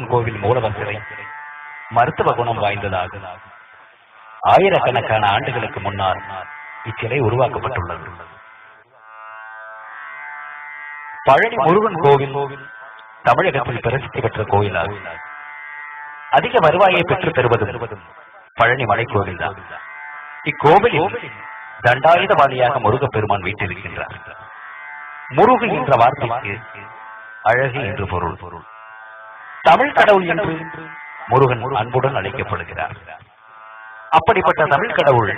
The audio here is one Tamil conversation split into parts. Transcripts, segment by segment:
முருகன் கோவில் மூலவர் சிலை மருத்துவ குணம் வாய்ந்ததாகும். ஆயிரக்கணக்கான ஆண்டுகளுக்கு முன்னால் இச்சிலை உருவாக்கப்பட்டுள்ளது. பழனி முருகன் கோவில் தமிழகத்தில் பிரசித்தி பெற்ற கோயிலாகும். அதிக வருவாயை பெற்றுத் தருவதும் பழனி மலை கோவில் தான். இக்கோவிலில் தண்டாயுதபாணியாக முருகப்பெருமான் வீட்டிருக்கின்றார். முருகு என்ற வார்த்தைக்கு அழகு என்று பொருள். தமிழ் கடவுள் என்று முருகன் அன்புடன் அழைக்கப்படுகிறார். அப்படிப்பட்ட தமிழ் கடவுள்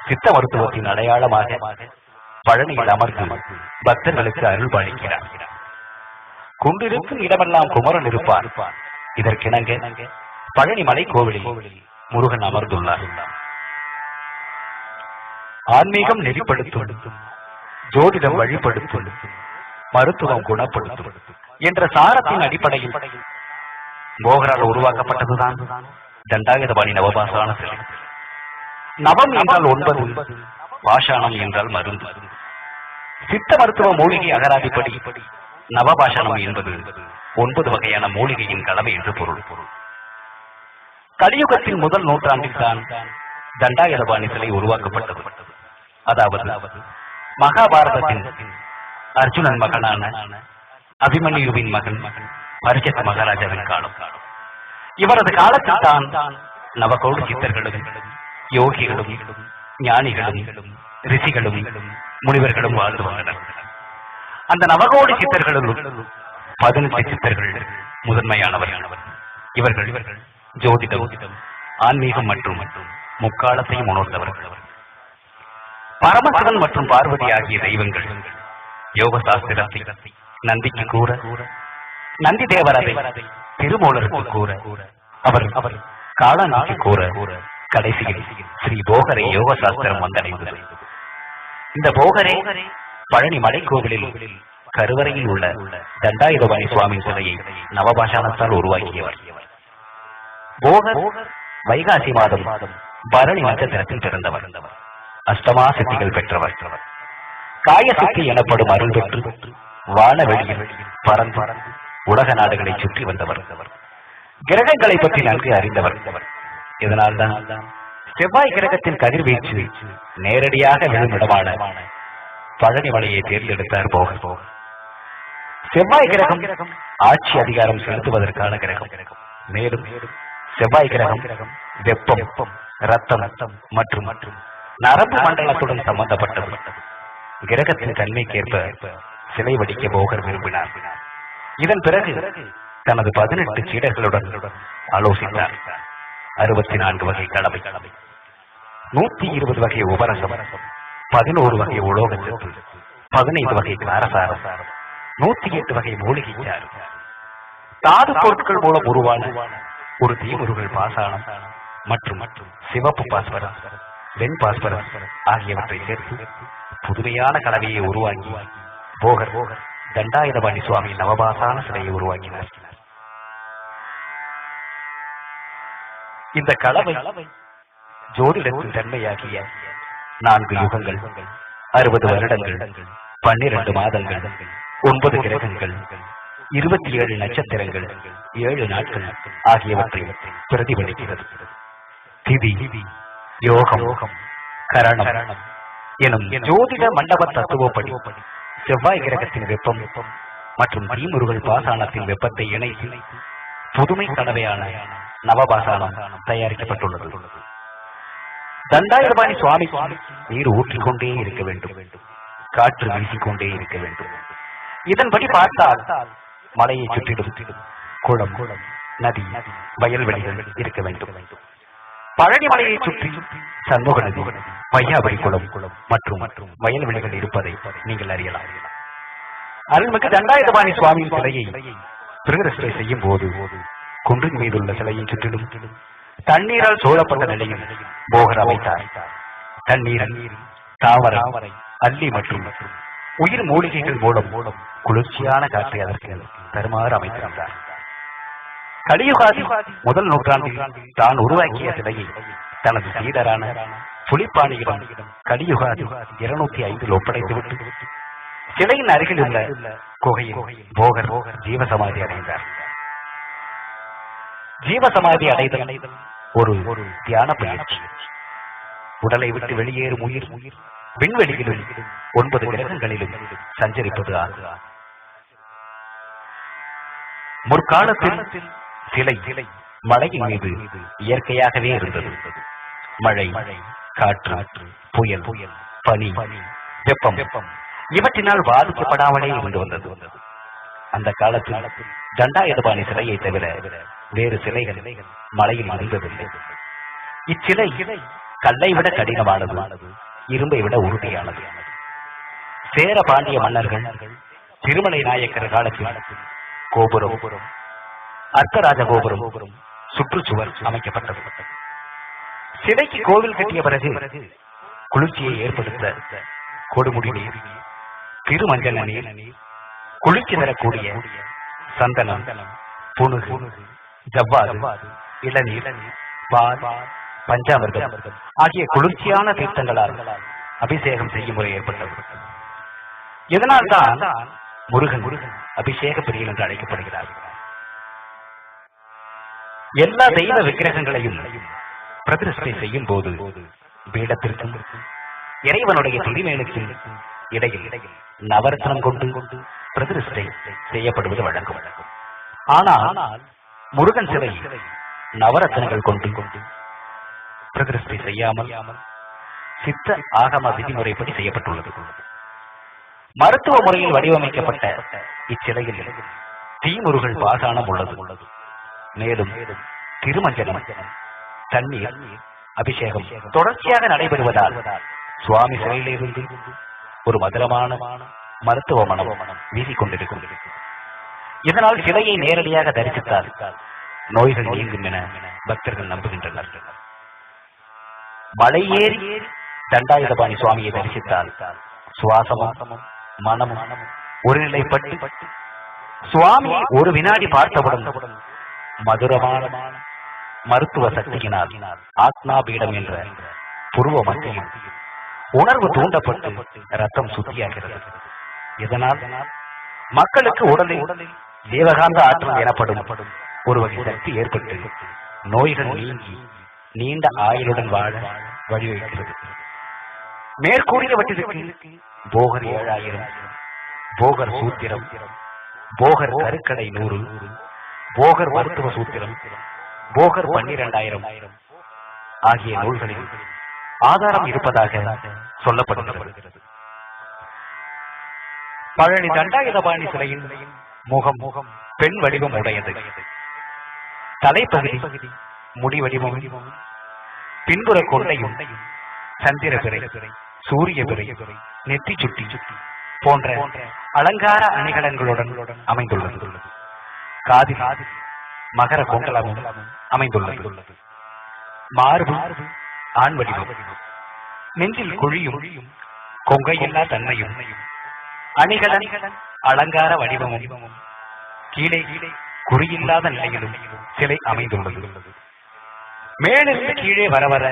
சித்த மருத்துவத்தின் அடையாளமாக பழனியில் அமர்ந்து பக்தர்களுக்கு அருள் பாலிக்கிறார். குண்டிருக்கும் இடமெல்லாம் குமரன் இருப்பார். இதற்கிணங்க பழனி மலை கோவிலில் முருகன் அமர்ந்துள்ளார். ஆன்மீகம் நெறிப்படுத்தும், ஜோதிடம் வழிபடுத்தும், மருத்துவம் குணப்படுத்தும் என்ற சாரத்தின் அடிப்படையில் போகரால் உருவாக்கப்பட்டதுதான் தண்டாயுதபாணி நவபாஷான சிலை. நவம் என்றால் 9, பாஷாணம் என்றால் மருந்து. சித்த மருத்துவ மூலிகை அகராதிப்படி நவபாஷாணம் என்பது 9 வகையான மூலிகையின் கலவை என்று பொருள். கலியுகத்தின் முதல் நூற்றாண்டில் தான் தண்டாயுதபாணி சிலை உருவாக்கப்பட்டது. அதாவது மகாபாரதத்தின் அர்ஜுனன் மகனான அபிமன்யுவின் மகன் பரிஜத மகாராஜாவின் காலம். இவரது காலத்தில் தான் நவகோடி சித்தர்களும் யோகிகளும் ஞானிகளும் ரிஷிகளும் முனிவர்களும் வாழ்ந்து வந்தனர். அந்த நவகோடி சித்தர்களும் 18 சித்தர்கள் முதன்மையானவர்கள். இவர்கள் ஜோதிடம், ஆன்மீகம் மற்றும் முக்காலத்தையும் உணர்ந்தவர்கள். பரமசிவன் மற்றும் பார்வதி ஆகிய தெய்வங்கள் யோக சாஸ்திரத்தை நந்திக்கு கூற, நந்தி தேவர் அதை திருமூலருக்கு கூற, அவர் காலநாக்கு கூற, கடைசியில் ஸ்ரீ போகரை யோக சாஸ்திரம் வந்தடைந்தது. இந்த போகரே பழனி மலை கோவிலில் கருவறையில் உள்ள தண்டாயுதபாணி சுவாமி சிலையை நவபாஷாணத்தால் உருவாக்கியவர். போகர் வைகாசி மாதம் பரணி நட்சத்திரத்தில் பிறந்தவர். அஷ்டமா சித்திகள் பெற்றவர். காய சித்தி எனப்படும் அருள் பெற்று வானவெளியில் பறந்து உலக நாடுகளை சுற்றி வந்தவர். கிரகங்களை பற்றி நன்கு அறிந்தவர். இதனால்தான் செவ்வாய் கிரகத்தின் கதிர்வீச்சு நேரடியாக விழும் இடமான பழனி மலையை தேர்ந்தெடுத்தார் போகர். செவ்வாய் கிரகம் ஆட்சி அதிகாரம் செலுத்துவதற்கான கிரகம். மேலும் செவ்வாய் கிரகம் வெப்பம், ரத்தம் மற்றும் நரம்பு மண்டலத்துடன் சம்பந்தப்பட்டது. கிரகத்தின் தன்மைக்கேற்ப சிலை வடிக்க போகர் விரும்பினார். இதன் பிறகு தனது 18 சீடர்களுடன் ஆலோசித்தார். 64 வகை கலவை, 120 வகை உபரசம், 11 வகை உலோகச்சத்து, 15 வகை காரசாரம், 108 வகை மூலிகை சாறு, தாது பொருட்கள் மூலம் உருவான ஒரு தீமுருகல் பாசானம் மற்றும் சிவப்பு பாஸ்பரஸ், வெண் பாஸ்பரஸ் ஆகியவற்றை சேர்த்து புதுமையான கலவையை உருவாக்கி போகர் தண்டாயுதபாணி சுவாமி நவபாஷான சிலையை உருவாக்கினார். இந்த கலவை ஜோதிடத்தின் தன்மையாகிய 4 யுகங்கள், 60 வருடங்கள், 12 மாதங்கள், 9 கிரகங்கள், 27 நட்சத்திரங்கள், 7 நாட்கள் ஆகியவற்றை பிரதிபலிக்கிறது. திதி, யோகம், கரணம் எனும் ஜோதிட மண்டப தத்துவப்படி செவ்வாய் கிரகத்தின் வெப்பம் மற்றும் தீமுருகல் பாசானத்தின் வெப்பத்தை இணைத்து புதுமை கலவையான நவபாஷானம் தயாரிக்கப்பட்டுள்ளது. தண்டாயுதபாணி சுவாமி நீர் ஊற்றிக்கொண்டே இருக்க வேண்டும், காற்று வீசிக்கொண்டே இருக்க வேண்டும். இதன்படி பார்த்தால் மலையை சுற்றிடும் குளம், நதி, வயல்வெளிகள் இருக்க வேண்டும். பழனி மலையை சுற்றி சண்முக நதி, வையாபுரி குளம் மற்றும் வயல்வெளிகள் இருப்பதை நீங்கள் அறியலாம். அருள்மிகு தண்டாயுதபாணி சுவாமியின் சிலையை பிரதிஷ்டை செய்யும் போது குன்றின் மீதுள்ள சிலையை சுற்றிலும் தண்ணீரால் சூழப்பட்ட நிலையில் போகர் அமைத்தார். தண்ணீரில் தாவரம், அல்லி மற்றும் உயிர் மூலிகைகள் மூலம் குளிர்ச்சியான காற்றை அதற்கு தருமாறு அமைத்திருந்தார். கலியுகாதி முதல் நூற்றாண்டில் தான் உருவாக்கிய சிலையை தனது சீடரான புலிப்பாணியிடம் கலியுகாதி 205 ஒப்படைத்துவிட்டு சிலையின் அருகில் உள்ள குகையில் போகர் ஜீவசமாதி அடைந்தார். ஜீவசமாதி அடைதல் ஒரு தியான பயிற்சி. உடலை விட்டு வெளியேறும் உயிர் விண்வெளியிலும் 9 கிரகங்களிலும் சஞ்சரிப்பது ஆகும். முற்காலத்தில் சிலை மழையின் மீது இயற்கையாகவே இருந்தது. மழை, காற்று, புயல், பனி, வெப்பம் இவற்றினால் பாதிக்கப்படாமலே இருந்து வந்தது. அந்த காலத்தில் தண்டாயுதபாணி சிலையை தவிர வேறு சிலைகள் மலையில் இருந்ததில்லை. இச்சிலை கல்லை விட கடினமானது, இரும்பை விட உறுதியானது. சேர பாண்டிய மன்னர்கள் திருமலை நாயக்கர் காலத்தில் கோபுரம், அர்த்தராஜ கோபுரம், சுற்றுச்சுவர் அமைக்கப்பட்டது. சிலைக்கு கோவில் கட்டிய பிறகு குளிர்ச்சியை ஏற்படுத்த கொடுமுடி நீர், திருமஞ்சன நீர், குளிர்ச்சி தரக்கூடிய சந்தனம், புனுகு, ஜவ்வாது, இளநீர், பால், பஞ்சாமிர்தம் ஆகிய குளிர்ச்சியான தீர்த்தங்களால் அபிஷேகம் செய்யும் முறை ஏற்பட்டது. இதனால் தான் முருகன் அபிஷேக பிரியன் என்று அழைக்கப்படுகிறார். எல்லா தெய்வ விக்கிரகங்களையும் பிரதிஷ்டை செய்யும் போது பீடத்திற்கும் இறைவனுடைய திருமேனுக்கும் இடையில் நவரத்னம் கொண்டு பிரதிஷ்டை செய்யப்படுவது வழக்கம். ஆனால் முருகன் சிலை நவரத்னங்கள் கொண்டு பிரதிஷ்டை செய்யாமல் சித்த ஆகம விதிமுறைப்படி செய்யப்பட்டுள்ளது. மருத்துவ முறையில் வடிவமைக்கப்பட்ட இச்சிலையில் தீமுருகல் பாசானம் உள்ளது. மேலும் திருமஞ்சனம், தண்ணீர் அபிஷேகம் தொடர்ச்சியாக நடைபெறுவதால் சுவாமி சிலையிலிருந்து ஒரு மதுரமான மருத்துவ மனம் வீசிக்கொண்டிருக்கும். இதனால் சிலையை நேரடியாக தரிசித்தால் நோய்கள் நீங்கும் என பக்தர்கள் நம்புகின்றனர். மலையேறி தண்டாயுதபாணி சுவாமியை தரிசித்தால் சுவாசமும் மனமும் ஒருநிலைப்பட்டு சுவாமியை ஒரு வினாடி பார்த்தவுடன் மதுரமான மருத்துவ சக்தியினால் ஆத்மாபீடம் என்ற புருவ மத்தியில் உணர்வு தூண்டப்பட்டு ரத்தம் சுத்தியாகிறது. இதனால் மக்களுக்கு உடலில் தேவகாந்த ஆற்றல் எனப்படும் ஒரு வகை சக்தி ஏற்பட்டு நோய்கள் நீங்கி நீண்ட ஆயுளுடன் வாழ வழிவகுக்கிறது. மேற்கூறியவற்றிற்கு போகர் 7000, போகர் சூத்திரம், போகர் கருக்கடை 100, போகர் மருத்துவ சூத்திரம், போகர் 12000 ஆகிய நூல்களில் ஆதாரம் இருப்பதாக சொல்லப்படுகிறது. பழனி தண்டாயுதபாணி சிலையின் முகம் பெண் வடிவம் உடையது. தலைப்பகுதி முடி வடிவம், பின்புற கொண்டையும் சந்திரபிறை, சூரிய பிறை, நெற்றி சுட்டி போன்ற அலங்கார அணிகலன்களுடன் அமைந்துள்ளது. காதில் மகர கொண்டலமும் அமைந்துள்ளது. மார்பு ஆண் வடிவம், நெஞ்சில் குழியும் கொங்கையில்லா தன்மையும், அணிகலன் அலங்கார வடிவமும், கீழே குறியில்லாத நிலையிலும் சிலை அமைந்துள்ளது. மேலிருந்து கீழே வர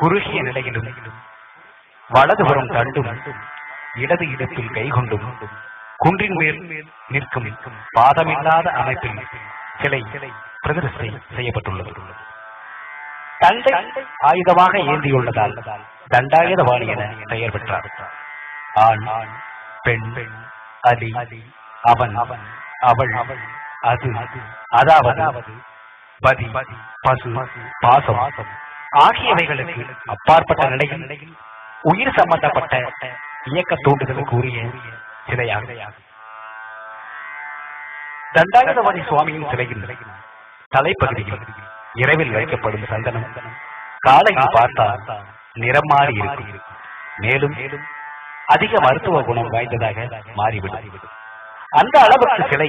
குறுகிய நிலையிலும் வலதுபுறம் தண்டும் இடது இடத்தில் கைகொண்டும் குன்றின் மேல் நிற்கும் பாதமில்லாத அமைப்பில் சிலை பிரதிஷ்டை செய்யப்பட்டுள்ளது. தண்டை ஆயுதமாக ஏந்தியுள்ளதால் தண்டாயுதபாணி என பெயர் பெற்றார். ஆண், பெண், அலி, அவன், அவள், அது, அதாவது, பதி, பசு, பாசம் ஆகியவைகளுக்கு அப்பாற்பட்ட நிலையில் உயிர் சம்பந்தப்பட்ட இயக்க தூண்டுதலுக்கு உரிய சிலையாகும். தண்டாயுதபாணி சுவாமியின் சிலையில் தலைப்பகுதியில் இரவில் வைக்கப்படும் சந்தனம் காலையில் பார்த்தால் நிறம் மாறி இருக்கும். மேலும் அதிக மருத்துவ குணம் வாய்ந்ததாக மாறிவிடும். அந்த அளவுக்கு சிலை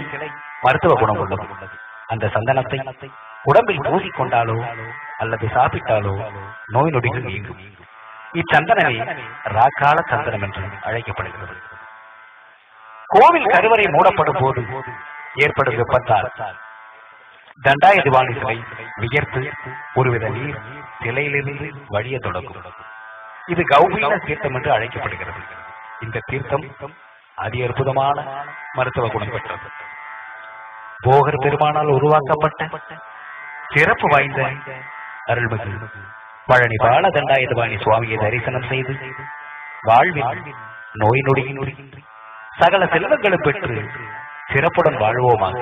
மருத்துவ குணம் உள்ளது. அந்த சந்தனத்தை உடம்பில் பூசிக்கொண்டாலோ அல்லது சாப்பிட்டாலோ நோய் நொடிகள் நீங்கும். இச்சந்தனமே ராக்கால சந்தனம் என்று அழைக்கப்படுகிறது. கோவில் கருவறை மூடப்படும் போது ஏற்படும் வெப்பத்தால் தண்டாயுதபாணி சிலை வியர்த்து ஒருவித நீர் சிலையிலிருந்து வழிய தொடங்கும். இது கௌபீன தீர்த்தம் என்று அழைக்கப்படுகிறது. இந்த தீர்த்தம் அதி அற்புதமான மருத்துவ குணம் பெற்றது. போகர் பெருமானால் உருவாக்கப்பட்ட சிறப்பு வாய்ந்த அருள்மிகு பழனி பாலதண்டாயுதபாணி சுவாமியை தரிசனம் செய்து வாழ்வில் நோய் நொடியின்றி சகல செல்வங்களும் பெற்று சிறப்புடன் வாழ்வோமாக.